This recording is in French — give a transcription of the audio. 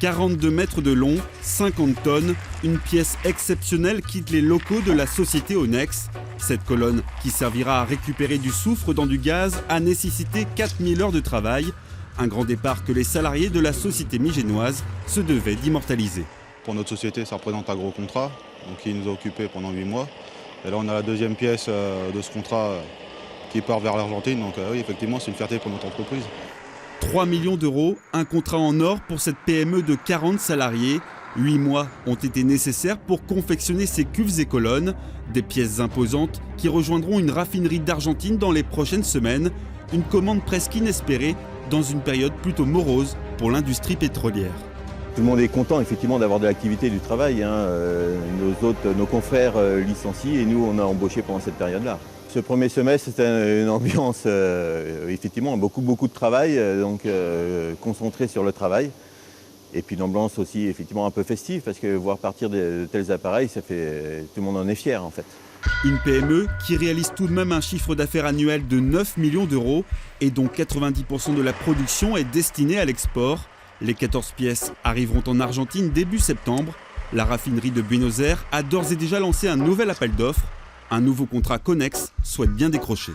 42 mètres de long, 50 tonnes, une pièce exceptionnelle quitte les locaux de la société Onex. Cette colonne, qui servira à récupérer du soufre dans du gaz, a nécessité 4000 heures de travail. Un grand départ que les salariés de la société migénoise se devaient d'immortaliser. Pour notre société, ça représente un gros contrat, donc qui nous a occupés pendant 8 mois. Et là, on a la deuxième pièce de ce contrat qui part vers l'Argentine. Donc oui, effectivement, c'est une fierté pour notre entreprise. 3 millions d'euros, un contrat en or pour cette PME de 40 salariés. 8 mois ont été nécessaires pour confectionner ces cuves et colonnes, des pièces imposantes qui rejoindront une raffinerie d'Argentine dans les prochaines semaines. Une commande presque inespérée dans une période plutôt morose pour l'industrie pétrolière. Tout le monde est content effectivement d'avoir de l'activité et du travail. Nos confrères licencient et nous on a embauché pendant cette période-là. Ce premier semestre, c'était une ambiance, effectivement, beaucoup de travail, donc concentré sur le travail. Et puis une ambiance aussi, effectivement, un peu festive, parce que voir partir de tels appareils, tout le monde en est fier, en fait. Une PME qui réalise tout de même un chiffre d'affaires annuel de 9 millions d'euros et dont 90% de la production est destinée à l'export. Les 14 pièces arriveront en Argentine début septembre. La raffinerie de Buenos Aires a d'ores et déjà lancé un nouvel appel d'offres. Un nouveau contrat qu'Onex souhaite bien décrocher.